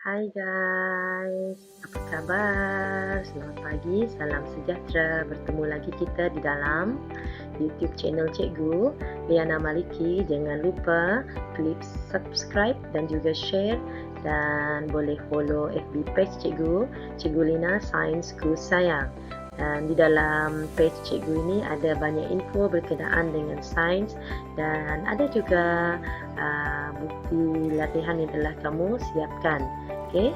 Hai guys, apa kabar? Selamat pagi, salam sejahtera. Bertemu lagi kita di dalam YouTube channel Cikgu Liana Maliki. Jangan lupa klik subscribe dan juga share, dan boleh follow FB page Cikgu, Cikgu Lina Sainsku Sayang. Dan di dalam page Cikgu ini ada banyak info berkenaan dengan sains, dan ada juga bukti latihan yang telah kamu siapkan. Okey.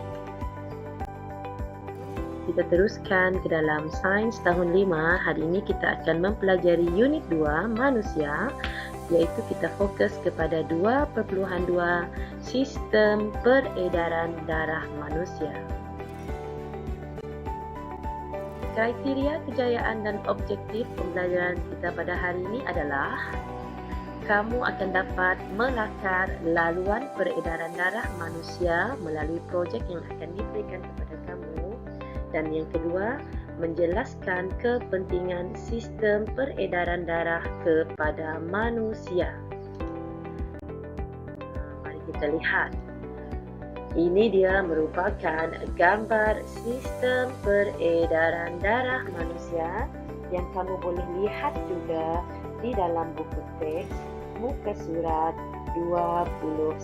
Kita teruskan ke dalam sains tahun 5. Hari ini kita akan mempelajari unit 2 manusia, iaitu kita fokus kepada 2.2 sistem peredaran darah manusia. Kriteria kejayaan dan objektif pembelajaran kita pada hari ini adalah kamu akan dapat melakar laluan peredaran darah manusia melalui projek yang akan diberikan kepada kamu. Dan yang kedua, menjelaskan kepentingan sistem peredaran darah kepada manusia. Mari kita lihat. Ini dia merupakan gambar sistem peredaran darah manusia yang kamu boleh lihat juga di dalam buku teks muka surat 29.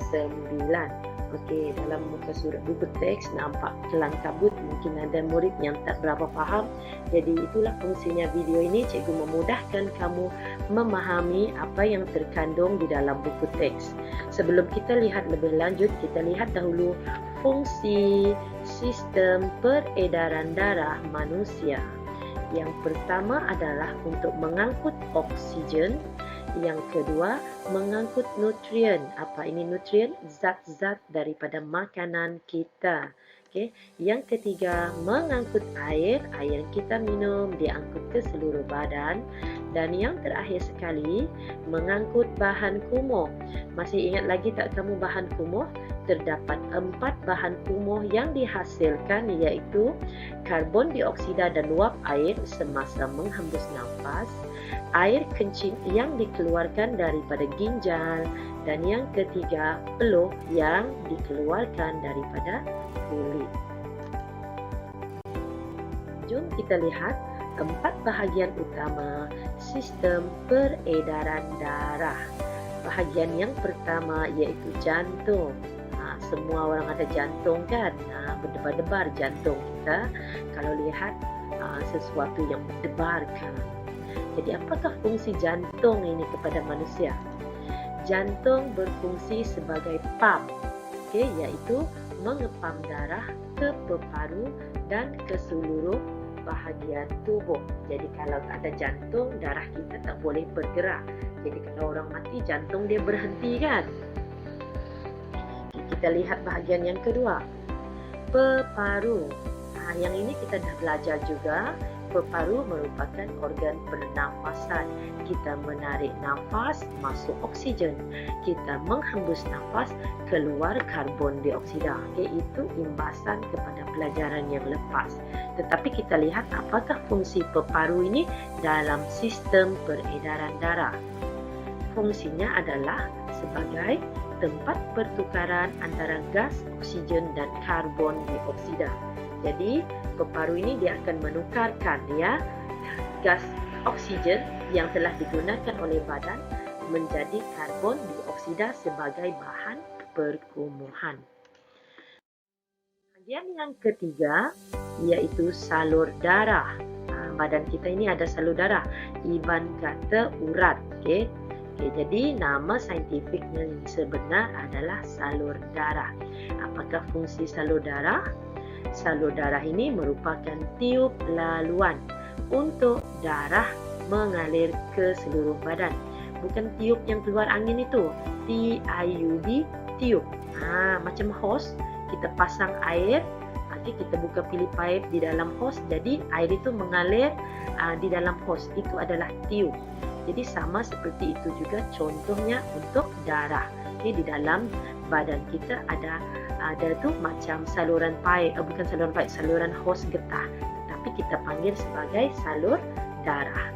Okey, dalam muka surat buku teks nampak kelang kabut, mungkin ada murid yang tak berapa faham. Jadi itulah fungsinya video ini, cikgu memudahkan kamu memahami apa yang terkandung di dalam buku teks. Sebelum kita lihat lebih lanjut, kita lihat dahulu fungsi sistem peredaran darah manusia. Yang pertama adalah untuk mengangkut oksigen. Yang kedua, mengangkut nutrien. Apa ini nutrien? Zat-zat daripada makanan kita. Okay. Yang ketiga, mengangkut air. Air yang kita minum diangkut ke seluruh badan. Dan yang terakhir sekali, mengangkut bahan kumuh. Masih ingat lagi tak kamu bahan kumuh? Terdapat 4 bahan kumuh yang dihasilkan, iaitu karbon dioksida dan uap air semasa menghembus nafas, air kencing yang dikeluarkan daripada ginjal, dan yang ketiga, peluh yang dikeluarkan daripada kulit. Jom kita lihat 4 bahagian utama sistem peredaran darah. Bahagian yang pertama iaitu jantung. Semua orang ada jantung kan? Berdebar-debar jantung kita kalau lihat sesuatu yang berdebarkan. Jadi apakah fungsi jantung ini kepada manusia? Jantung berfungsi sebagai pam, iaitu mengepam darah ke peparu dan ke seluruh bahagian tubuh. Jadi kalau tak ada jantung, darah kita tak boleh bergerak. Jadi kalau orang mati, jantung dia berhenti kan? Kita lihat bahagian yang kedua, peparu. Yang ini kita dah belajar juga. Peparu merupakan organ pernafasan. Kita menarik nafas, masuk oksigen. Kita menghembus nafas, keluar karbon dioksida. Itu imbasan kepada pelajaran yang lepas. Tetapi kita lihat apakah fungsi peparu ini dalam sistem peredaran darah. Fungsinya adalah sebagai tempat pertukaran antara gas, oksigen dan karbon dioksida. Jadi peparu ini dia akan menukarkan gas oksigen yang telah digunakan oleh badan menjadi karbon dioksida sebagai bahan perkumuhan. Bahagian yang ketiga iaitu salur darah. Badan kita ini ada salur darah. Iban kata urat. Jadi nama saintifiknya yang sebenar adalah salur darah. Apakah fungsi salur darah? Salur darah ini merupakan tiub laluan untuk darah mengalir ke seluruh badan. Bukan tiub yang keluar angin itu, TIUB, tiub. Macam hos, kita pasang air, nanti kita buka pilih pipe di dalam hos, jadi air itu mengalir di dalam hos. Itu adalah tiub. Jadi sama seperti itu juga contohnya untuk darah. Di dalam badan kita ada tu macam saluran pipe, bukan saluran pipe, saluran hos getah, tapi kita panggil sebagai salur darah.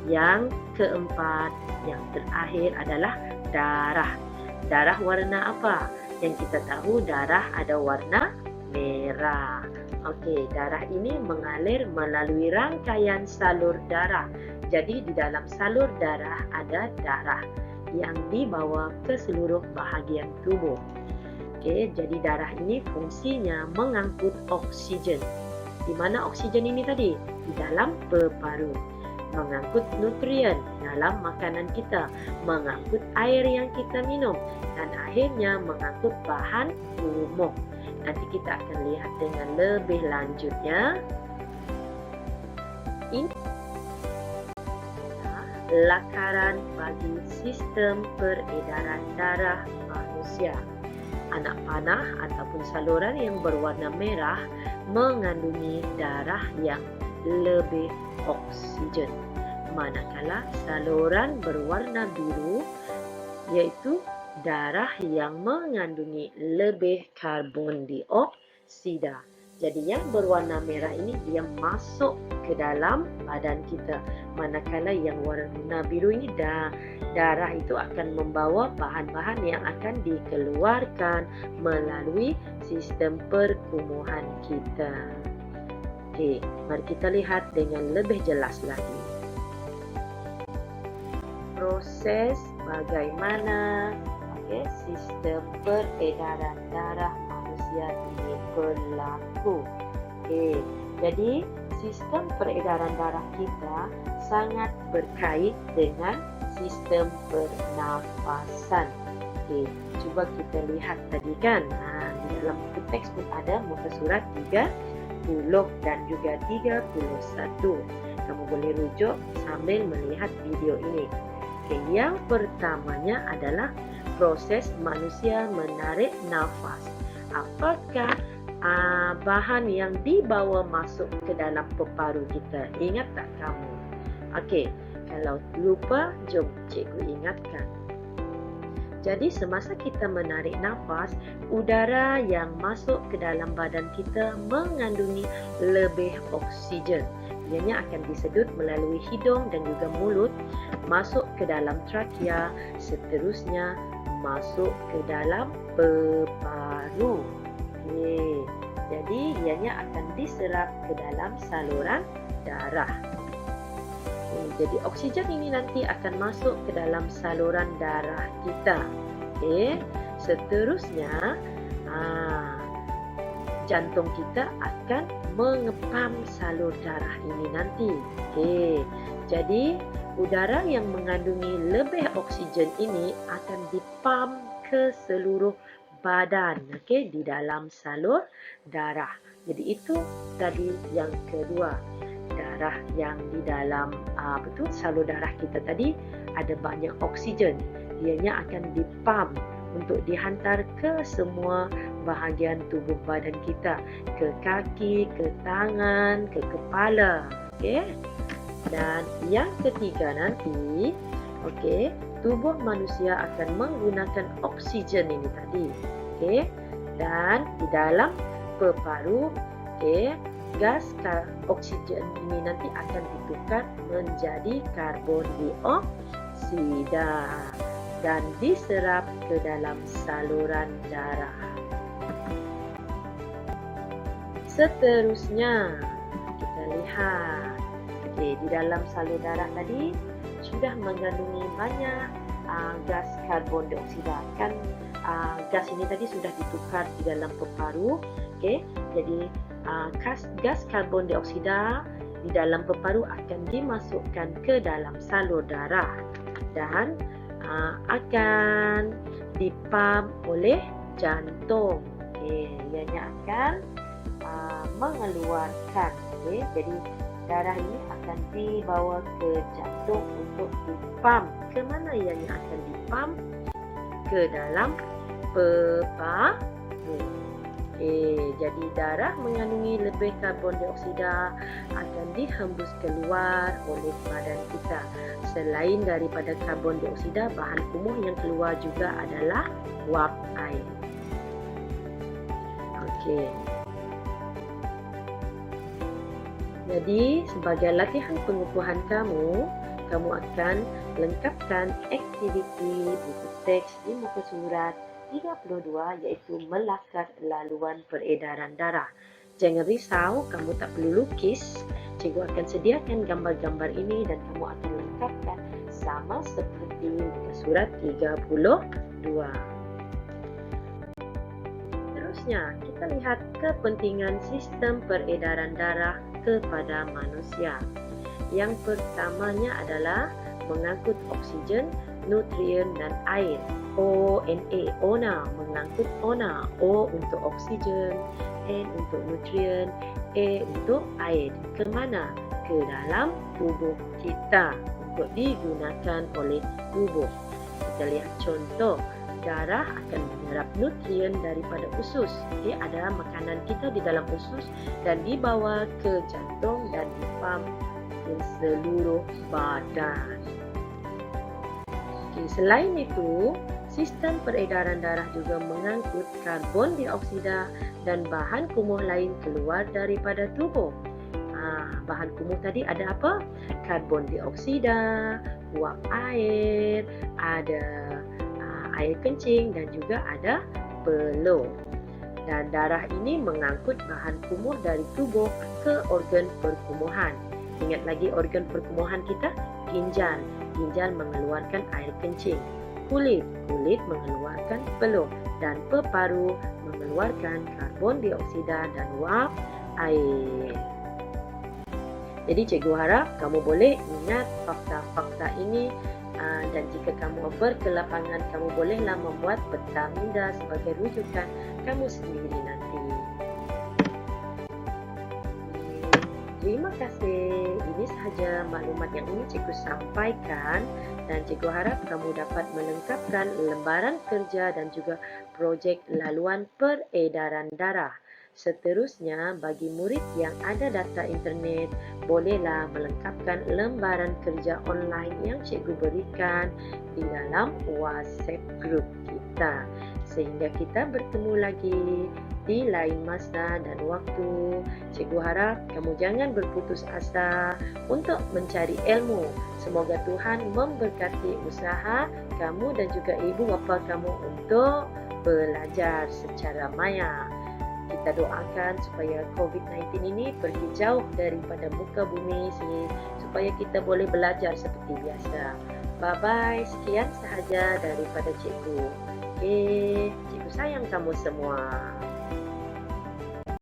Yang keempat, yang terakhir adalah darah. Darah warna apa? Yang kita tahu darah ada warna merah. Okey, darah ini mengalir melalui rangkaian salur darah. Jadi di dalam salur darah ada darah yang dibawa ke seluruh bahagian tubuh. Okey, jadi darah ini fungsinya mengangkut oksigen. Di mana oksigen ini tadi? Di dalam peparu. Mengangkut nutrien dalam makanan kita, mengangkut air yang kita minum, dan akhirnya mengangkut bahan pupuk. Nanti kita akan lihat dengan lebih lanjutnya. Ini lakaran bagi sistem peredaran darah manusia. Anak panah ataupun saluran yang berwarna merah mengandungi darah yang lebih oksigen. Manakala saluran berwarna biru iaitu darah yang mengandungi lebih karbon dioksida. Jadi yang berwarna merah ini dia masuk ke dalam badan kita. Manakala yang warna biru ini darah itu akan membawa bahan-bahan yang akan dikeluarkan melalui sistem perkumuhan kita. Okey, mari kita lihat dengan lebih jelas lagi. Proses bagaimana sistem peredaran darah manusia ini berlaku. Okey, jadi sistem peredaran darah kita sangat berkait dengan sistem pernafasan. Okey, cuba kita lihat tadi kan. Di dalam buku teks pun ada muka surat 30 dan juga 31. Kamu boleh rujuk sambil melihat video ini. Okey, yang pertamanya adalah proses manusia menarik nafas. Apakah bahan yang dibawa masuk ke dalam peparu kita? Ingat tak kamu? Okey, kalau lupa, jom cikgu ingatkan. Jadi semasa kita menarik nafas, udara yang masuk ke dalam badan kita mengandungi lebih oksigen. Ianya akan disedut melalui hidung dan juga mulut, masuk ke dalam trakea, seterusnya masuk ke dalam peparu. Okey, jadi ianya akan diserap ke dalam saluran darah. Jadi oksigen ini nanti akan masuk ke dalam saluran darah kita. Okey, seterusnya jantung kita akan mengepam salur darah ini nanti. Okey, jadi udara yang mengandungi lebih oksigen ini akan dipam ke seluruh badan, okey, di dalam salur darah. Jadi itu tadi yang kedua. Darah yang di dalam salur darah kita tadi ada banyak oksigen. Ianya akan dipam untuk dihantar ke semua bahagian tubuh badan kita, ke kaki, ke tangan, ke kepala. Okey. Dan yang ketiga nanti, okey, tubuh manusia akan menggunakan oksigen ini tadi. Okey. Dan di dalam peparu, okey, gas oksigen ini nanti akan ditukar menjadi karbon dioksida dan diserap ke dalam saluran darah. Seterusnya, kita lihat. Okey, di dalam salur darah tadi sudah mengandungi banyak gas karbon dioksida. Kan gas ini tadi sudah ditukar di dalam peparu. Okey, jadi gas karbon dioksida di dalam peparu akan dimasukkan ke dalam salur darah dan akan dipam oleh jantung. Okey, ianya akan mengeluarkan. Okey, jadi darah ini akan dibawa ke jantung untuk dipam. Ke mana ianya akan dipam? Ke dalam peparu. Jadi darah mengandungi lebih karbon dioksida akan dihembus keluar oleh badan kita. Selain daripada karbon dioksida, bahan kumuh yang keluar juga adalah uap air. Okey. Jadi sebagai latihan pengukuhan kamu akan lengkapkan aktiviti buku teks di muka surat 32 iaitu melakar laluan peredaran darah. Jangan risau, kamu tak perlu lukis. Cikgu akan sediakan gambar-gambar ini dan kamu akan lengkapkan sama seperti muka surat 32. Seterusnya, kita lihat kepentingan sistem peredaran darah kepada manusia. Yang pertamanya adalah mengangkut oksigen, nutrien dan air. ONA, ONA, mengangkut ONA. O untuk oksigen, N untuk nutrien, A untuk air. Ke mana? Ke dalam tubuh kita untuk digunakan oleh tubuh. Kita lihat contoh. Darah akan menyerap nutrien daripada usus. Jadi ada makanan kita di dalam usus dan dibawa ke jantung dan dipam ke seluruh badan. Selain itu, sistem peredaran darah juga mengangkut karbon dioksida dan bahan kumuh lain keluar daripada tubuh. Bahan kumuh tadi ada apa? Karbon dioksida, uap air, ada air kencing dan juga ada peluh. Dan darah ini mengangkut bahan kumuh dari tubuh ke organ perkumuhan. Ingat lagi organ perkumuhan kita? Ginjal. Ginjal mengeluarkan air kencing. Kulit mengeluarkan peluh. Dan peparu mengeluarkan karbon dioksida dan uap air. Jadi cikgu harap kamu boleh ingat fakta-fakta ini. Dan jika kamu berkelapangan, kamu bolehlah membuat peta minda sebagai rujukan kamu sendiri nanti. Terima kasih. Ini sahaja maklumat yang ingin cikgu sampaikan dan cikgu harap kamu dapat melengkapkan lembaran kerja dan juga projek laluan peredaran darah. Seterusnya, bagi murid yang ada data internet, bolehlah melengkapkan lembaran kerja online yang cikgu berikan di dalam WhatsApp group kita. Sehingga kita bertemu lagi di lain masa dan waktu. Cikgu harap kamu jangan berputus asa untuk mencari ilmu. Semoga Tuhan memberkati usaha kamu dan juga ibu bapa kamu untuk belajar secara maya. Kita doakan supaya COVID-19 ini pergi jauh daripada muka bumi supaya kita boleh belajar seperti biasa. Bye-bye. Sekian sahaja daripada cikgu. Cikgu sayang kamu semua.